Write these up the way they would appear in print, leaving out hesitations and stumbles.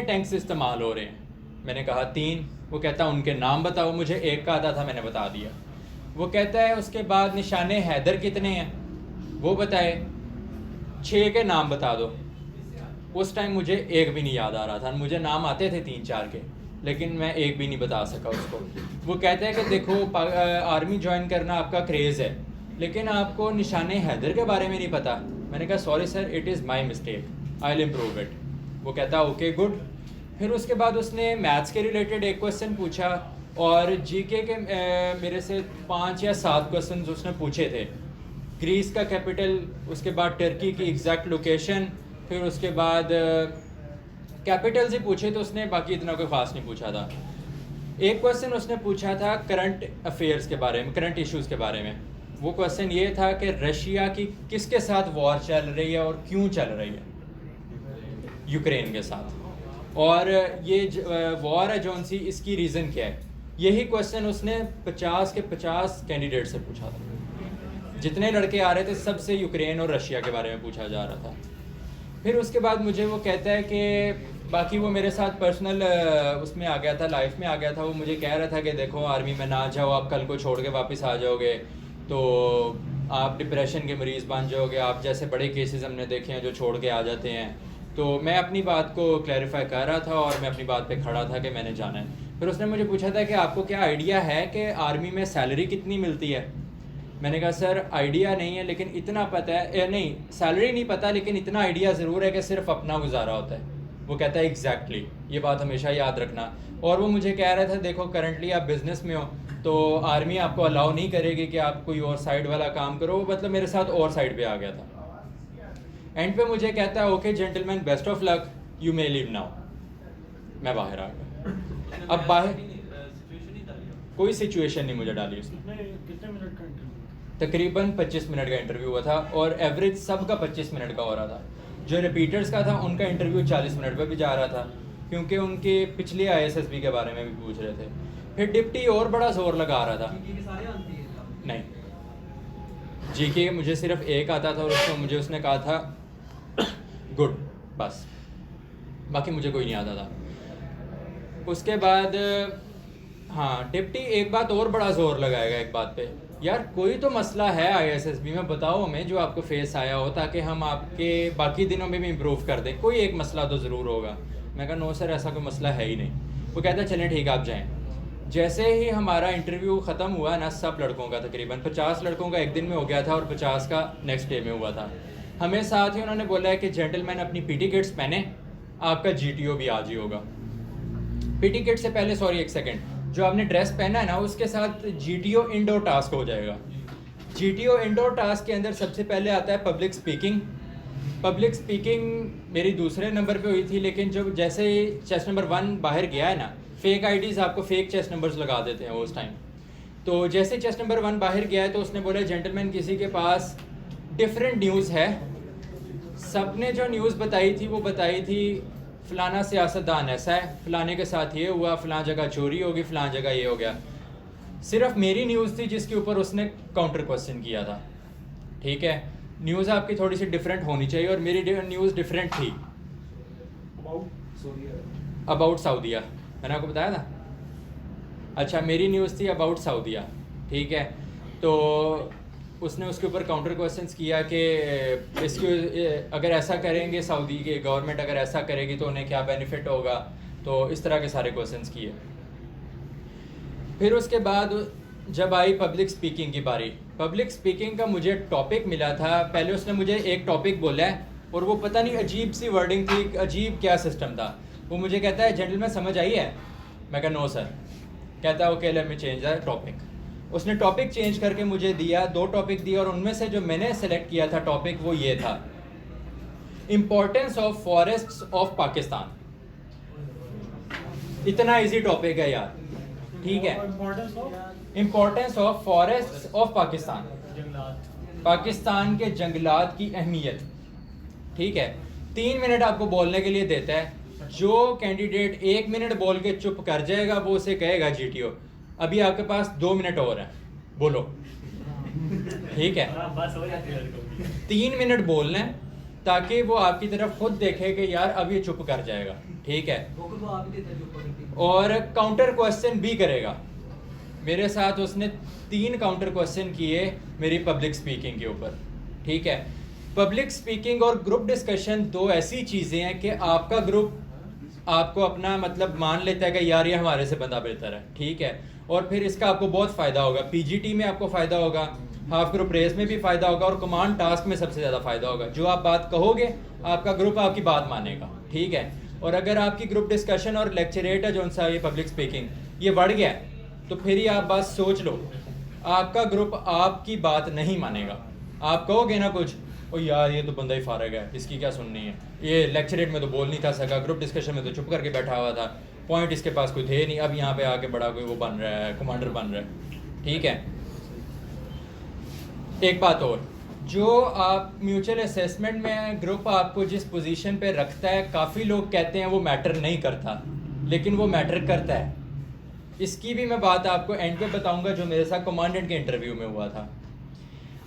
Tanks इस्तेमाल हो रहे हैं? मैंने कहा 3। वो कहता उनके नाम बताओ। मुझे एक का आता था, मैंने बता दिया। वो कहता है उसके बाद निशाने हैदर कितने हैं, वो बताए। 6 के नाम बता दो। उस टाइम मुझे एक भी नहीं याद आ रहा था। मुझे नाम आते थे 3-4 के, लेकिन मैं एक भी नहीं बता सका उसको। वो कहता है कि देखो आर्मी ज्वाइन करना आपका क्रेज़ है, लेकिन आपको निशाने हैदर के बारे में नहीं पता। मैंने कहा sorry sir, it is my mistake, I will improve it. वो कहता ओके गुड। फिर उसके बाद उसने मैथ्स के रिलेटेड एक क्वेश्चन पूछा, और जीके के मेरे से 5 या 7 क्वेश्चन उसने पूछे थे। ग्रीस का कैपिटल, उसके बाद टर्की की एग्जैक्ट लोकेशन, फिर उसके बाद कैपिटल्स ही पूछे तो उसने, बाकी इतना कोई ख़ास नहीं पूछा था। एक क्वेश्चन उसने पूछा था करंट अफेयर्स के बारे में, करंट इश्यूज़ के बारे में। वो क्वेश्चन ये था कि रशिया की किसके साथ वॉर चल रही है और क्यों चल रही है? यूक्रेन के साथ। और ये वॉर है जौन सी, इसकी रीज़न क्या है? यही क्वेश्चन उसने 50 के 50 कैंडिडेट से पूछा था। जितने लड़के आ रहे थे सबसे यूक्रेन और रशिया के बारे में पूछा जा रहा था। फिर उसके बाद मुझे वो कहता है कि बाकी वो मेरे साथ पर्सनल उसमें आ गया था, लाइफ में आ गया था। वो मुझे कह रहा था कि देखो आर्मी में ना जाओ, आप कल को छोड़ के वापस आ जाओगे तो आप डिप्रेशन के मरीज़ बन जाओगे। आप जैसे बड़े केसेस हमने देखे हैं जो छोड़ के आ जाते हैं। तो मैं अपनी बात को क्लैरिफाई कर रहा था और मैं अपनी बात पे खड़ा था कि मैंने जाना है। फिर उसने मुझे पूछा था कि आपको क्या आइडिया है कि आर्मी में सैलरी कितनी मिलती है? मैंने कहा सर आइडिया नहीं है, लेकिन इतना पता है, नहीं सैलरी नहीं पता, लेकिन इतना आइडिया ज़रूर है कि सिर्फ अपना गुजारा होता है। वो कहता है एग्जैक्टली, ये बात हमेशा याद रखना। और वो मुझे कह रहा था देखो करंटली आप बिज़नेस में हो तो आर्मी आपको अलाउ नहीं करेगी कि आप कोई और साइड वाला काम करो। मतलब मेरे साथ और साइड पे आ गया था। एंड पे मुझे कहता है okay gentleman, best of luck, you may leave now. मैं बाहर आ गया। अब बाहर कोई सिचुएशन नहीं मुझे डाली उसने। कितने मिनट का इंटरव्यू? तकरीबन 25 मिनट का इंटरव्यू हुआ था, और एवरेज सबका 25 मिनट का हो रहा था। जो रिपीटर्स का था उनका इंटरव्यू 40 मिनट पर भी जा रहा था, क्योंकि उनके पिछले ISSB के बारे में भी पूछ रहे थे। फिर डिप्टी और बड़ा जोर लगा रहा था। नहीं, जीके मुझे सिर्फ एक आता था, और उसको मुझे उसने कहा था गुड, बस, बाकी मुझे कोई नहीं आता था। उसके बाद हाँ, डिप्टी एक बात और बड़ा जोर लगाएगा एक बात पे, यार कोई तो मसला है ISSB में, बताओ हमें जो आपको फेस आया हो, ताकि हम आपके बाकी दिनों में भी इम्प्रूव कर दें। कोई एक मसला तो ज़रूर होगा। मैं कहा नो सर, ऐसा कोई मसला है ही नहीं। वो कहता चलें ठीक है आप जाएँ। जैसे ही हमारा इंटरव्यू ख़त्म हुआ ना, सब लड़कों का, तकरीबन 50 लड़कों का एक दिन में हो गया था और 50 का नेक्स्ट डे में हुआ था। हमें साथ ही उन्होंने बोला है कि जेंटलमैन अपनी PT किट्स पहने, आपका GTO भी आज ही होगा। PT किट से पहले, सॉरी एक सेकेंड, जो आपने ड्रेस पहना है ना उसके साथ GTO इंडोर टास्क हो जाएगा। GTO इंडोर टास्क के अंदर सबसे पहले आता है पब्लिक स्पीकिंग। पब्लिक स्पीकिंग मेरी दूसरे नंबर पे हुई थी, लेकिन जो जैसे ही चेस्ट नंबर 1 बाहर गया है ना, फेक IDs आपको फेक चेस्ट नंबर्स लगा देते हैं उस टाइम। तो जैसे चेस्ट नंबर 1 बाहर गया है तो उसने बोला जेंटलमैन किसी के पास डिफरेंट न्यूज़ है। सब ने जो न्यूज़ बताई थी वो बताई थी फ़लाना सियासतदान ऐसा है, फ़लाने के साथ ये हुआ, फ़लाँ जगह चोरी होगी, फ़लाँ जगह ये हो गया। सिर्फ मेरी न्यूज़ थी जिसके ऊपर उसने काउंटर क्वेश्चन किया था। ठीक है, न्यूज़ आपकी थोड़ी सी डिफरेंट होनी चाहिए, और मेरी न्यूज़ डिफरेंट थी। अबाउट सऊदीया, मैंने आपको बताया था। अच्छा, मेरी न्यूज़ थी अबाउट सऊदीया। ठीक है, तो उसने उसके ऊपर काउंटर क्वेश्चंस किया कि इसके अगर ऐसा करेंगे, सऊदी की गवर्नमेंट अगर ऐसा करेगी तो उन्हें क्या बेनिफिट होगा। तो इस तरह के सारे क्वेश्चंस किए। फिर उसके बाद जब आई पब्लिक स्पीकिंग की बारी, पब्लिक स्पीकिंग का मुझे टॉपिक मिला था। पहले उसने मुझे एक टॉपिक बोला है, और वो पता नहीं अजीब सी वर्डिंग थी, अजीब क्या सिस्टम था। वो मुझे कहता है जेंटलमैन समझ आई है? मैं कहा नो सर। कहता है okay let me change the topic. उसने टॉपिक चेंज करके मुझे दिया, 2 टॉपिक दिए, और उनमें से जो मैंने सेलेक्ट किया था टॉपिक वो ये था, importance of forests of Pakistan. इतना इजी टॉपिक है यार। ठीक है, importance of forests of Pakistan, Pakistan के जंगलात की अहमियत। ठीक है, 3 मिनट आपको बोलने के लिए देता है। जो कैंडिडेट 1 मिनट बोल के चुप कर जाएगा वो उसे कहेगा GTO। अभी आपके पास 2 मिनट और हैं, बोलो। ठीक है, 3 मिनट बोलना है, ताकि वो आपकी तरफ खुद देखे कि यार अब ये चुप कर जाएगा, ठीक है। और काउंटर क्वेश्चन भी करेगा। मेरे साथ उसने 3 काउंटर क्वेश्चन किए मेरी पब्लिक स्पीकिंग के ऊपर, ठीक है। पब्लिक स्पीकिंग और ग्रुप डिस्कशन 2 ऐसी चीज़ें हैं कि आपका ग्रुप आपको अपना मतलब मान लेता है कि यार ये हमारे से बंदा बेहतर है, ठीक है। और फिर इसका आपको बहुत फ़ायदा होगा, पीजीटी में आपको फ़ायदा होगा, हाफ ग्रुप रेस में भी फ़ायदा होगा, और कमांड टास्क में सबसे ज़्यादा फ़ायदा होगा। जो आप बात कहोगे आपका ग्रुप आपकी बात मानेगा, ठीक है। और अगर आपकी ग्रुप डिस्कशन और लेक्चरेट है जो सा ये पब्लिक स्पीकिंग ये बढ़ गया तो फिर ही आप बात सोच लो, आपका ग्रुप आपकी बात नहीं मानेगा। आप कहोगे ना कुछ, ओ यार ये तो बंदा ही फारग है, इसकी क्या सुननी है, ये लेक्चरेट में तो बोल नहीं था सका, ग्रुप डिस्कशन में तो चुप करके बैठा हुआ था, पॉइंट इसके पास कोई थे नहीं, अब यहाँ पे आके बड़ा कोई वो बन रहा है, कमांडर बन रहा है, ठीक है। एक बात और, जो आप म्यूचुअल असेसमेंट में ग्रुप आपको जिस पोजीशन पे रखता है, काफ़ी लोग कहते हैं वो मैटर नहीं करता, लेकिन वो मैटर करता है। इसकी भी मैं बात आपको एंड पे बताऊंगा जो मेरे साथ कमांडेंट के इंटरव्यू में हुआ था।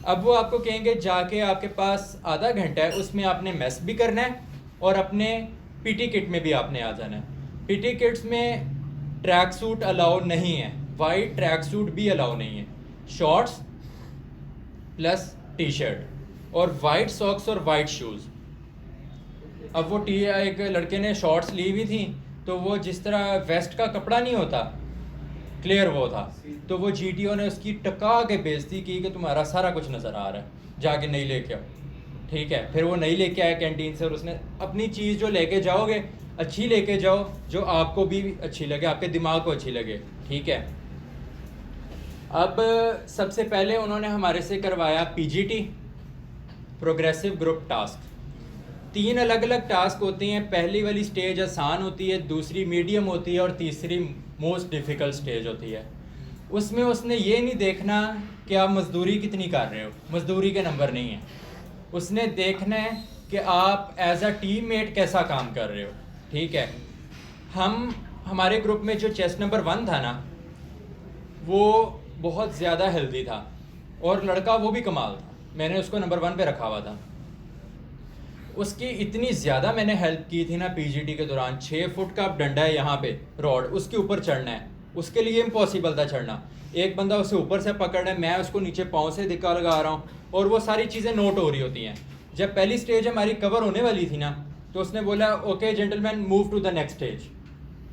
अब वो आपको कहेंगे जाके आपके पास आधा घंटा है, उसमें आपने मेस भी करना है और अपने पीटी किट में भी आपने आ जाना है। पीटी किट्स में ट्रैक सूट अलाउ नहीं है, वाइट ट्रैक सूट भी अलाउ नहीं है, शॉर्ट्स प्लस टी शर्ट और वाइट सॉक्स और वाइट शूज़। अब वो एक लड़के ने शॉर्ट्स ली हुई थी, तो वो जिस तरह वेस्ट का कपड़ा नहीं होता क्लियर वो था, तो वो जीटीओ ने उसकी टका के बेइज्जती की कि तुम्हारा सारा कुछ नज़र आ रहा है, जाके नहीं लेके आओ, ठीक है। फिर वो नहीं लेके आया कैंटीन से, और उसने अपनी चीज़ जो लेके जाओगे अच्छी लेके जाओ, जो आपको भी अच्छी लगे, आपके दिमाग को अच्छी लगे, ठीक है। अब सबसे पहले उन्होंने हमारे से करवाया पीजीटी, प्रोग्रेसिव ग्रुप टास्क। 3 अलग अलग टास्क होते हैं। पहली वाली स्टेज आसान होती है, दूसरी मीडियम होती है और तीसरी मोस्ट डिफ़िकल्ट स्टेज होती है। उसमें उसने ये नहीं देखना कि आप मज़दूरी कितनी कर रहे हो, मज़दूरी के नंबर नहीं है, उसने देखना है कि आप एज अ टीम मेट कैसा काम कर रहे हो, ठीक है। हमारे ग्रुप में जो चेस्ट नंबर 1 था ना, वो बहुत ज़्यादा हेल्दी था, और लड़का वो भी कमाल था, मैंने उसको नंबर 1 पे रखा हुआ था। उसकी इतनी ज़्यादा मैंने हेल्प की थी ना पीजीटी के दौरान। 6 फुट का डंडा है यहाँ पे रॉड, उसके ऊपर चढ़ना है, उसके लिए इम्पॉसिबल था चढ़ना। एक बंदा उसे ऊपर से पकड़ है, मैं उसको नीचे पाँव से धिक्का लगा रहा हूँ, और वो सारी चीज़ें नोट हो रही होती हैं। जब पहली स्टेज हमारी कवर होने वाली थी ना, तो उसने बोला okay gentleman move to the next stage,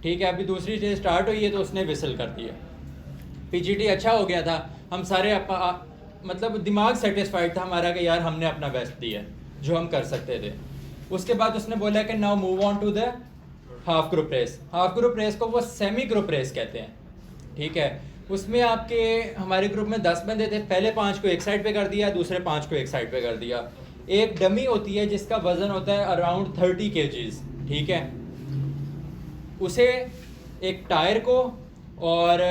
ठीक है। अभी दूसरी स्टेज स्टार्ट हुई है, तो उसने विसल कर दिया। पीजीटी अच्छा हो गया था, हम सारे मतलब दिमाग सेटिस्फाइड था हमारा कि यार हमने अपना बेस्ट दिया जो हम कर सकते थे। उसके बाद उसने बोला कि now move on to the half group race. Half group race को वो सेमी ग्रुप रेस कहते हैं, ठीक है। उसमें आपके हमारे ग्रुप में 10 बंदे थे, पहले 5 को एक साइड पे कर दिया, दूसरे 5 को एक साइड पे कर दिया। एक डमी होती है जिसका वजन होता है अराउंड 30 kgs, ठीक है। उसे एक टायर को, और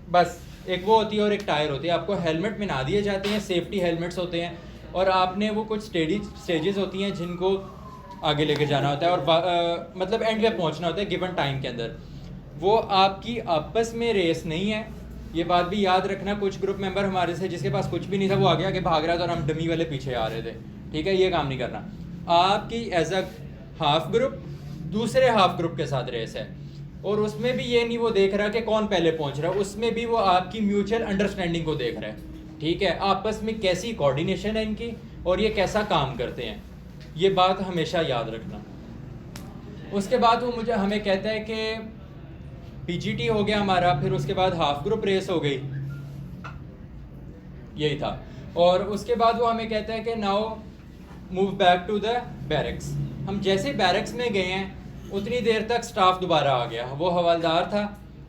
बस एक वो होती है और एक टायर होती है, आपको हेलमेट में ना दिए जाते हैं, सेफ्टी हेलमेट्स होते हैं, और आपने वो कुछ स्टेजेस होती हैं जिनको आगे लेके जाना होता है, और मतलब एंड पे पहुंचना होता है गिवन टाइम के अंदर। वो आपकी आपस में रेस नहीं है, ये बात भी याद रखना। कुछ ग्रुप मेंबर हमारे से जिसके पास कुछ भी नहीं था, वो आगे आगे भाग रहा था और हम डमी वाले पीछे आ रहे थे, ठीक है। ये काम नहीं करना। आपकी एज अ हाफ ग्रुप दूसरे हाफ ग्रुप के साथ रेस है, और उसमें भी ये नहीं वो देख रहा कि कौन पहले पहुंच रहा है, उसमें भी वो आपकी म्यूचुअल अंडरस्टैंडिंग को देख रहा है, ठीक है। आपस में कैसी कोऑर्डिनेशन है इनकी, और ये कैसा काम करते हैं, ये बात हमेशा याद रखना। उसके बाद वो हमें कहता है कि पीजीटी हो गया हमारा, फिर उसके बाद हाफ ग्रुप रेस हो गई, यही था। और उसके बाद वो हमें कहता है कि now move back to the barracks. हम जैसे बैरक्स में गए हैं उतनी देर तक स्टाफ दोबारा आ गया, वो हवलदार था,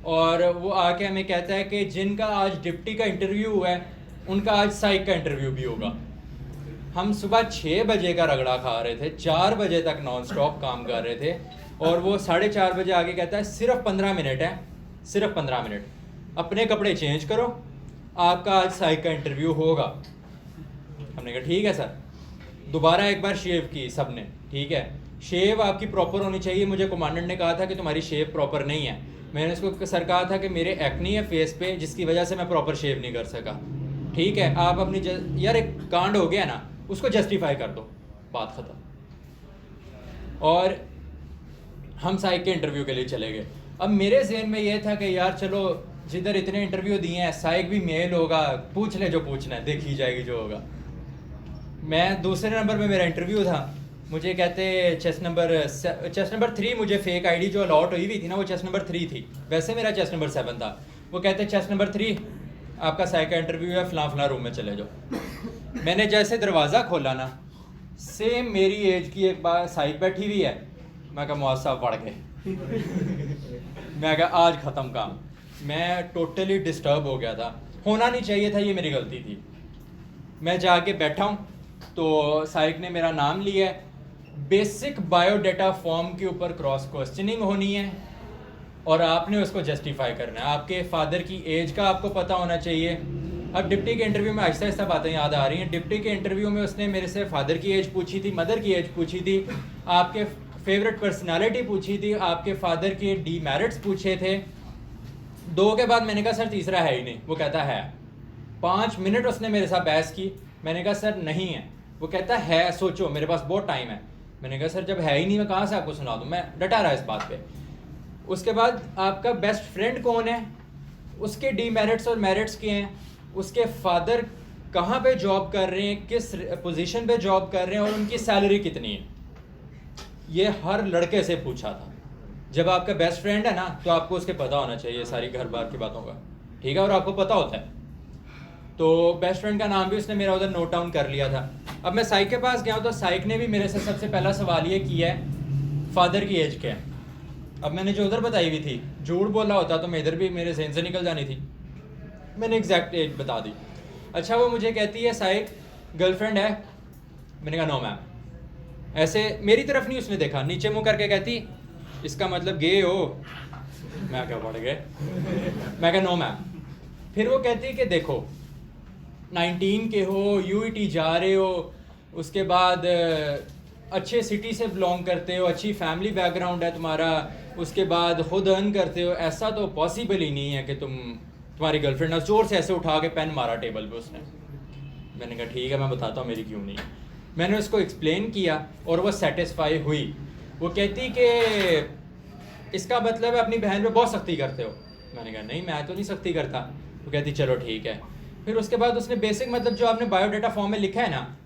और वो आके हमें कहता है कि जिनका आज डिप्टी का इंटरव्यू हुआ है उनका आज साइक का इंटरव्यू भी होगा। हम सुबह 6 बजे का रगड़ा खा रहे थे, 4 बजे तक नॉन स्टॉप काम कर रहे थे, और वो 4:30 बजे आगे कहता है सिर्फ 15 मिनट है, सिर्फ 15 मिनट, अपने कपड़े चेंज करो, आपका आज साइक का इंटरव्यू होगा। हमने कहा ठीक है सर। दोबारा एक बार शेव की सबने, ठीक है। शेव आपकी प्रॉपर होनी चाहिए। मुझे कमांडेंट ने कहा था कि तुम्हारी शेव प्रॉपर नहीं है। मैंने उसको सर कहा था कि मेरे एक्नी है फेस पे, जिसकी वजह से मैं प्रॉपर शेव नहीं कर सका, ठीक है। आप अपनी यार एक कांड हो गया ना, उसको जस्टिफाई कर दो, बात ख़त्म। और हम साइक के इंटरव्यू के लिए चले गए। अब मेरे जहन में ये था कि यार चलो जिधर इतने इंटरव्यू दिए हैं, साइक भी मेल होगा, पूछ ले जो पूछना है, देखी जाएगी जो होगा। मैं दूसरे नंबर पे मेरा इंटरव्यू था, मुझे कहते चेस्ट नंबर 3, मुझे फेक आईडी जो अलॉट हुई थी ना वो चेस्ट नंबर 3 थी, वैसे मेरा चेस्ट नंबर 7 था। वो कहते चेस्ट नंबर 3 आपका साइक का इंटरव्यू है, फलां रूम में चले जाओ। मैंने जैसे दरवाज़ा खोला ना, सेम मेरी एज की एक बार साइक बैठी हुई है। मैं कहा मुआज़ साहब पढ़ गए। मैं कहा आज ख़त्म काम। मैं टोटली डिस्टर्ब हो गया था, होना नहीं चाहिए था, ये मेरी गलती थी। मैं जाके बैठा हूँ तो साइक ने मेरा नाम लिया है, बेसिक बायोडाटा फॉर्म के ऊपर क्रॉस क्वेश्चनिंग होनी है और आपने उसको जस्टिफाई करना है। आपके फादर की एज का आपको पता होना चाहिए। अब डिप्टी के इंटरव्यू में आहिस्ता आहिस्ता बातें याद आ रही हैं। डिप्टी के इंटरव्यू में उसने मेरे से फादर की एज पूछी थी, मदर की एज पूछी थी, आपके फेवरेट पर्सनालिटी पूछी थी, आपके फादर के डीमेरिट्स पूछे थे। 2 के बाद मैंने कहा सर तीसरा है ही नहीं। वो कहता है। 5 मिनट उसने मेरे साथ बहस की। मैंने कहा सर नहीं है। वो कहता है सोचो मेरे पास बहुत टाइम है। मैंने कहा सर जब है ही नहीं मैं कहाँ से आपको सुना दूँ, मैं डटा रहा इस बात पे। उसके बाद आपका बेस्ट फ्रेंड कौन है, उसके डीमेरिट्स और मेरिट्स क्या हैं, उसके फादर कहाँ पे जॉब कर रहे हैं, किस पोजीशन पे जॉब कर रहे हैं और उनकी सैलरी कितनी है, ये हर लड़के से पूछा था। जब आपका बेस्ट फ्रेंड है ना तो आपको उसके पता होना चाहिए सारी घर बार की बातों का, ठीक है, और आपको पता होता है। तो बेस्ट फ्रेंड का नाम भी उसने मेरा उधर नोट डाउन कर लिया था। अब मैं साइक के पास गया हूँ तो साइक ने भी मेरे से सबसे पहला सवाल ये किया है फादर की एज क्या है। अब मैंने जो उधर बताई हुई थी, झूठ बोला होता तो मैं इधर भी मेरे जहन से निकल जानी थी। मैंने एग्जैक्ट एज बता दी। अच्छा वो मुझे कहती है साइक गर्लफ्रेंड है। मैंने कहा नो मैम। ऐसे मेरी तरफ नहीं उसने देखा, नीचे मुँह करके कहती इसका मतलब गे हो। मैं क्या पड़ गए, मैं कहा नो मैम। फिर वो कहती है कि देखो 19 के हो, यूईटी जा रहे हो, उसके बाद अच्छे सिटी से बिलोंग करते हो, अच्छी फैमिली बैकग्राउंड है तुम्हारा, उसके बाद खुद अर्न करते हो, ऐसा तो पॉसिबल ही नहीं है कि तुम्हारी गर्लफ्रेंड। जोर से ऐसे उठा के पेन मारा टेबल पे उसने। मैंने कहा ठीक है मैं बताता हूँ मेरी क्यों नहीं। मैंने उसको एक्सप्लेन किया और वो सेटिस्फाई हुई। वो कहती कि इसका मतलब है अपनी बहन पे बहुत सख्ती करते हो। मैंने कहा नहीं मैं तो नहीं सख्ती करता। वो कहती चलो ठीक है। फिर उसके बाद उसने बेसिक मतलब जो आपने बायोडाटा फॉर्म में लिखा है ना,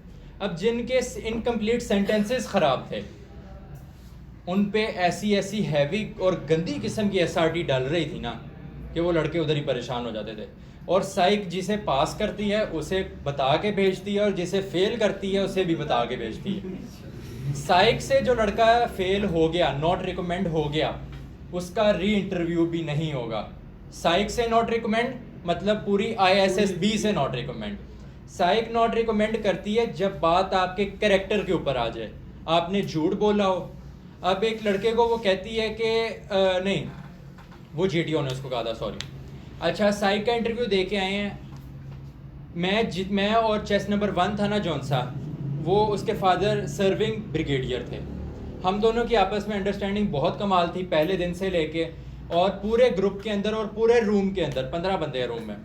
अब जिनके इनकम्प्लीट सेंटेंसेस ख़राब थे उन पे ऐसी हैवी और गंदी किस्म की एसआरटी डाल रही थी ना कि वो लड़के उधर ही परेशान हो जाते थे। और साइक जिसे पास करती है उसे बता के भेजती है और जिसे फेल करती है उसे भी बता के भेजती है। साइक से जो लड़का फेल हो गया, नॉट रिकमेंड हो गया, उसका री इंटरव्यू भी नहीं होगा। साइक से नॉट रिकमेंड मतलब पूरी ISSB से not recommend. Psych not recommend करती है जब बात आपके कैरेक्टर के ऊपर आ जाए, आपने झूठ बोला हो। अब एक लड़के को वो कहती है कि नहीं, वो GTO ने उसको कहा था सॉरी। अच्छा साइक का इंटरव्यू दे के आए हैं। मैं और चेस्ट नंबर 1 था ना जौन सा, वो उसके फादर सर्विंग ब्रिगेडियर थे। हम दोनों की आपस में अंडरस्टैंडिंग बहुत कमाल थी पहले दिन से लेके। और पूरे ग्रुप के अंदर और पूरे रूम के अंदर 15 बंदे हैं रूम में।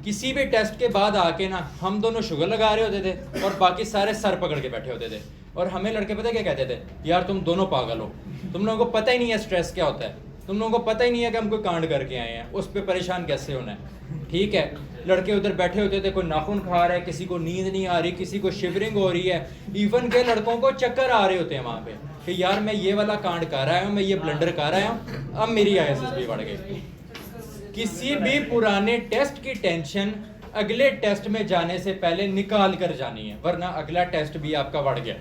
किसी भी टेस्ट के बाद आके ना हम दोनों शुगर लगा रहे होते थे और बाकी सारे सर पकड़ के बैठे होते थे। और हमें लड़के पता क्या कहते थे, यार तुम दोनों पागल हो, तुम लोगों को पता ही नहीं है स्ट्रेस क्या होता है, तुम लोगों को पता ही नहीं है कि हम कोई कांड करके आए हैं, उस पर परेशान कैसे होना है। ठीक है, लड़के उधर बैठे होते थे, कोई नाखून खा रहा है, किसी को नींद नहीं आ रही, किसी को शिवरिंग हो रही है, इवन के लड़कों को चक्कर आ रहे होते हैं वहाँ पे कि यार मैं ये वाला कांड कर रहा हूँ, मैं ये ब्लंडर कर रहा हूँ, अब मेरी ISSB बढ़ गई। किसी भी पुराने टेस्ट की टेंशन अगले टेस्ट में जाने से पहले निकाल कर जानी है, वरना अगला टेस्ट भी आपका बढ़ गया।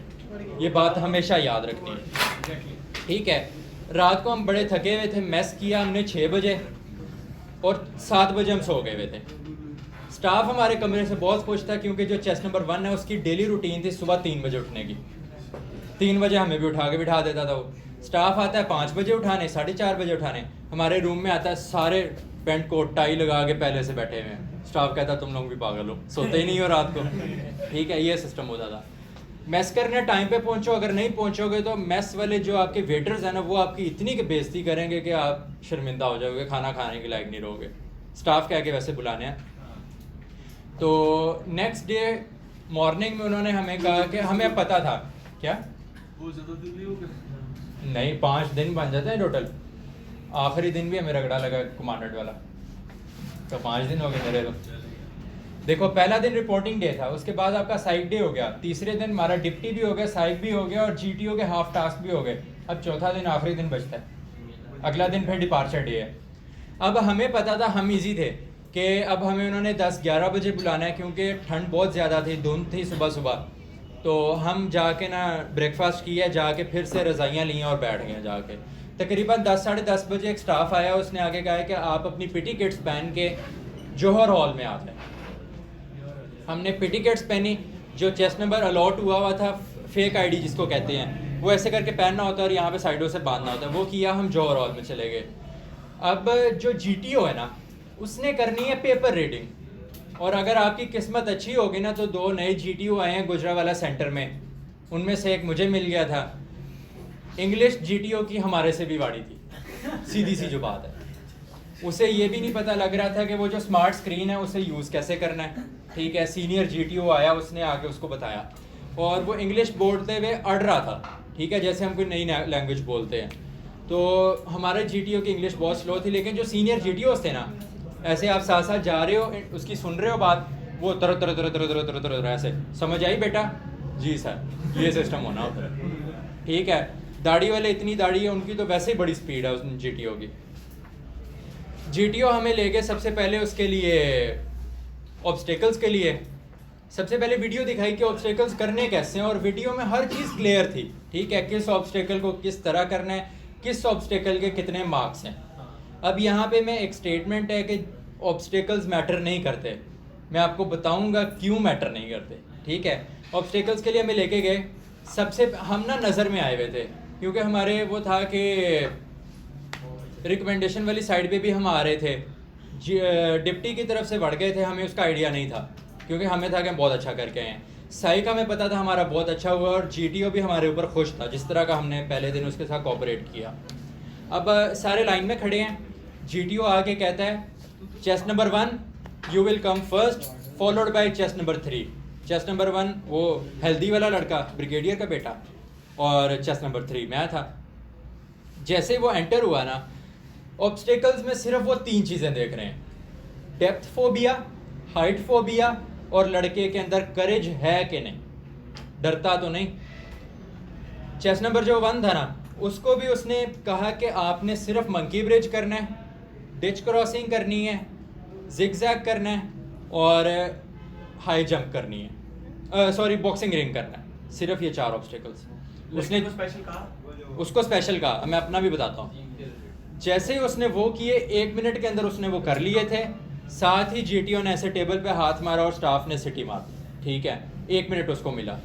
ये बात हमेशा याद रखनी है, ठीक है। रात को हम बड़े थके हुए थे, मैस किया हमने 6 बजे और 7 बजे हम सो गए हुए थे। स्टाफ हमारे कमरे से बहुत खुश था क्योंकि जो चेस्ट नंबर 1 है उसकी डेली रूटीन थी सुबह 3 बजे उठने की। 3 बजे हमें भी उठा के बिठा देता था वो। स्टाफ आता है 5 बजे उठाने, 4:30 बजे उठाने। हमारे रूम में आता है सारे पेंट कोट टाई लगा के पहले से बैठे हुए हैं। स्टाफ कहता तुम लोग भी पागल हो, सोते ही नहीं हो रात को, ठीक है। ये सिस्टम होता था। मैस करने टाइम पे पहुंचो, अगर नहीं पहुंचोगे तो मैस वाले जो आपके वेटर्स हैं ना वो आपकी इतनी की बेइज्जती करेंगे कि आप शर्मिंदा हो जाओगे, खाना खाने के लायक नहीं रहोगे। स्टाफ कह के वैसे बुलाने हैं। तो नेक्स्ट डे मॉर्निंग में उन्होंने हमें कहा कि हमें पता था क्या नहीं, 5 दिन बन जाते हैं टोटल। आखिरी दिन भी हमें रगड़ा लगा कमांडेंट वाला, तो 5 दिन हो गए मेरे तो। देखो, पहला दिन रिपोर्टिंग डे था, उसके बाद आपका साइक डे हो गया, तीसरे दिन हमारा डिप्टी भी हो गया, साइक भी हो गया और जीटीओ के हाफ टास्क भी हो गए। अब चौथा दिन आखिरी दिन बचता है, अगला दिन फिर डिपार्चर डे है। अब हमें पता था, हम इजी थे कि अब हमें उन्होंने 10-11 बजे बुलाना है, क्योंकि ठंड बहुत ज़्यादा थी, धुंध थी सुबह सुबह। तो हम जाके ना ब्रेकफास्ट किया, जाके फिर से रज़ाइयाँ ली और बैठ गए जाके। तकरीबन 10-10:30 बजे एक स्टाफ आया, उसने आगे कहा कि आप अपनी पीटी किट्स पहन के जौहर हॉल में आ जाए। हमने पीटी किट्स पहनी, जो चेस्ट नंबर अलॉट हुआ था, फेक आईडी जिसको कहते हैं, वो ऐसे करके पहनना होता है और यहाँ पे साइडों से बांधना होता है, वो किया, हम जौहर हॉल में चले गए। अब जो जीटीओ है ना, उसने करनी है पेपर रीडिंग, और अगर आपकी किस्मत अच्छी होगी ना तो 2 नए जीटीओ आए हैं गुजरावाला सेंटर में, उनमें से एक मुझे मिल गया था। इंग्लिश जीटीओ की हमारे से भी वाड़ी थी, सीधी सी जो बात है। उसे ये भी नहीं पता लग रहा था कि वो जो स्मार्ट स्क्रीन है उसे यूज़ कैसे करना है, ठीक है। सीनियर जीटीओ आया, उसने आके उसको बताया, और वो इंग्लिश बोलते हुए अड़ रहा था, ठीक है, जैसे हम कोई नई लैंग्वेज बोलते हैं। तो हमारे जीटीओ की इंग्लिश बहुत स्लो थी, लेकिन जो सीनियर जीटीओस थे ना, ऐसे आप साथ साथ जा रहे हो, उसकी सुन रहे हो बात, वो तर तर तर तर तर तर तर ऐसे, समझ आई बेटा? जी सर, ये सिस्टम होना होता है, ठीक है। दाढ़ी वाले, इतनी दाढ़ी है उनकी, तो वैसे ही बड़ी स्पीड है उस जीटीओ की। जीटीओ हमें ले गए सबसे पहले उसके लिए ऑब्स्टेकल्स के लिए। सबसे पहले वीडियो दिखाई कि ऑब्स्टेकल्स करने कैसे हैं, और वीडियो में हर चीज़ क्लियर थी, ठीक है, किस ऑब्स्टेकल को किस तरह करना है, किस ऑब्स्टेकल के कितने मार्क्स हैं। अब यहाँ पे मैं एक स्टेटमेंट है कि ऑब्स्टेकल्स मैटर नहीं करते, मैं आपको बताऊंगा क्यों मैटर नहीं करते, ठीक है। ऑब्स्टेकल्स के लिए हमें लेके गए, सबसे हम ना नज़र में आए हुए थे, क्योंकि हमारे वो था कि रिकमेंडेशन वाली साइड पे भी हम आ रहे थे, डिप्टी की तरफ से बढ़ गए थे, हमें उसका आइडिया नहीं था, क्योंकि हमें था कि हम बहुत अच्छा करके आए हैं। साई का हमें पता था हमारा बहुत अच्छा हुआ, और जीटीओ भी हमारे ऊपर खुश था जिस तरह का हमने पहले दिन उसके साथ कोऑपरेट किया। अब सारे लाइन में खड़े हैं, जीटीओ आके कहता है chest number 1 you will come first followed by chest number 3। Chest number 1 वो हेल्दी वाला लड़का, ब्रिगेडियर का बेटा, और चेस्ट नंबर 3 मैं था। जैसे वो एंटर हुआ ना, ऑब्स्टेकल्स में सिर्फ वो 3 चीज़ें देख रहे हैं, डेप्थ फोबिया, हाइट फोबिया, और लड़के के अंदर करेज है कि नहीं, डरता तो नहीं। चेस्ट नंबर जो 1 था ना, उसको भी उसने कहा कि आपने सिर्फ मंकी ब्रिज करना है, डिच क्रॉसिंग करनी है, जिगजैग करना है, और हाई जंप करनी है, सॉरी बॉक्सिंग रिंग करना है, सिर्फ ये 4 ऑब्स्टेकल्स उसने उसको स्पेशल कहा। मैं अपना भी बताता हूँ। जैसे ही उसने वो किए, 1 मिनट के अंदर उसने वो कर लिए थे, साथ ही जीटीओ ने ऐसे टेबल पे हाथ मारा और स्टाफ ने सिटी मार दी, ठीक है, 1 मिनट उसको मिला।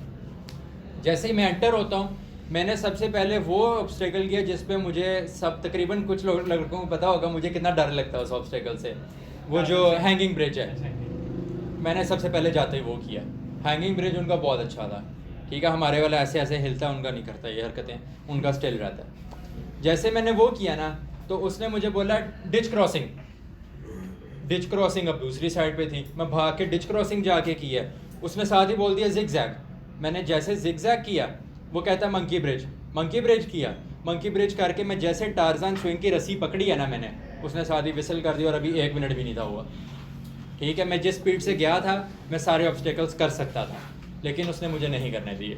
जैसे ही मैं एंटर होता हूँ, मैंने सबसे पहले वो ऑब्स्टेकल किया जिस पे मुझे सब तकरीबन कुछ लड़कों को पता होगा मुझे कितना डर लगता है उस ऑब्स्टेकल से, वो जो हैंगिंग ब्रिज है, मैंने सबसे पहले जाते ही वो किया। हैंगिंग ब्रिज उनका बहुत अच्छा था, ठीक है, हमारे वाला ऐसे ऐसे हिलता, उनका नहीं करता ये हरकतें, उनका स्टिल रहता है। जैसे मैंने वो किया ना, तो उसने मुझे बोला डिच क्रॉसिंग। डिच क्रॉसिंग अब दूसरी साइड पे थी, मैं भाग के डिच क्रॉसिंग जाके किया। उसने साथ ही बोल दिया जिगजैग। मैंने जैसे जिगजैग किया, वो कहता मंकी ब्रिज। मंकी ब्रिज किया, मंकी ब्रिज करके मैं जैसे टार्जन स्विंग की रस्सी पकड़ी है ना मैंने, उसने साथ ही विसल कर दी, और अभी 1 मिनट भी नहीं था हुआ, ठीक है। मैं जिस स्पीड से गया था, मैं सारे ऑब्स्टेकल्स कर सकता था, लेकिन उसने मुझे नहीं करने दिए।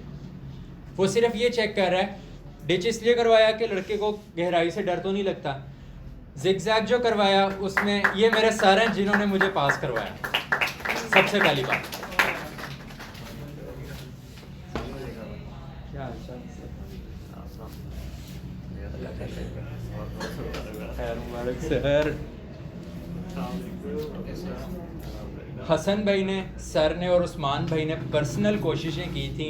वो सिर्फ ये चेक कर रहा है, डिच इसलिए करवाया कि लड़के को गहराई से डर तो नहीं लगता। जिगजैग जो करवाया, उसमें ये मेरे सर हैं जिन्होंने मुझे पास करवाया सबसे पहली बात। सर हसन भाई ने, सर ने और उस्मान भाई ने पर्सनल कोशिशें की थी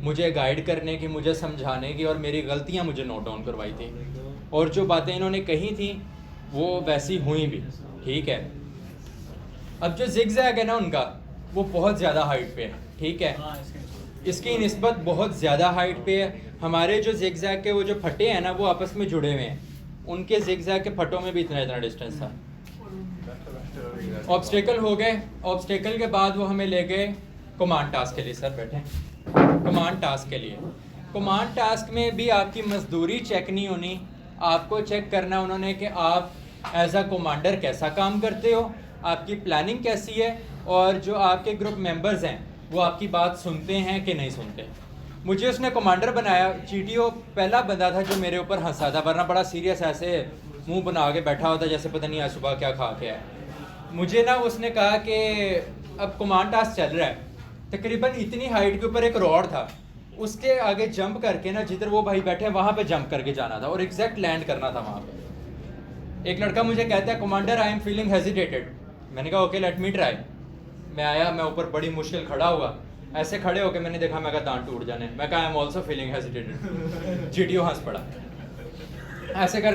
मुझे गाइड करने की, मुझे समझाने की, और मेरी गलतियां मुझे नोट डाउन करवाई थी, और जो बातें इन्होंने कही थी वो वैसी हुई भी, ठीक है। अब जो जिगजैग है ना उनका, वो बहुत ज़्यादा हाइट पे है, ठीक है, इसकी निस्बत बहुत ज़्यादा हाइट पे है। हमारे जो जिगजैग के वो जो फटे हैं ना, वो आपस में जुड़े हुए हैं, उनके जिगजैग के फटों में भी इतना डिस्टेंस था। ऑब्स्टेकल हो गए, ऑब्स्टेकल के बाद वो हमें ले गए कमांड टास्क के लिए। सर बैठे, कमांड टास्क के लिए। कमांड टास्क में भी आपकी मजदूरी चेक नहीं होनी, आपको चेक करना उन्होंने कि आप एज अ कमांडर कैसा काम करते हो, आपकी प्लानिंग कैसी है, और जो आपके ग्रुप मेंबर्स हैं वो आपकी बात सुनते हैं कि नहीं सुनते। मुझे उसने कमांडर बनाया, चीटीओ पहला बंदा था जो मेरे ऊपर हंसा था, वरना बड़ा सीरियस ऐसे मुंह बना के बैठा होता जैसे पता नहीं आज सुबह क्या खा के आया। मुझे ना उसने कहा कि अब कमांड टास्क चल रहा है, तकरीबन इतनी हाइट के ऊपर एक रॉड था, उसके आगे जंप करके ना जिधर वो भाई बैठे वहाँ पे जंप करके जाना था और एग्जैक्ट लैंड करना था वहाँ पे। एक लड़का मुझे कहता है commander I am feeling hesitated. मैंने कहा ओके लेट मी ट्राई। मैं आया, मैं ऊपर बड़ी मुश्किल खड़ा हुआ, ऐसे खड़े होकर मैंने देखा, मैं कहा दांत टूट जाने, मैं कहा I am also feeling hesitated. GTO हंस पड़ा ऐसे कर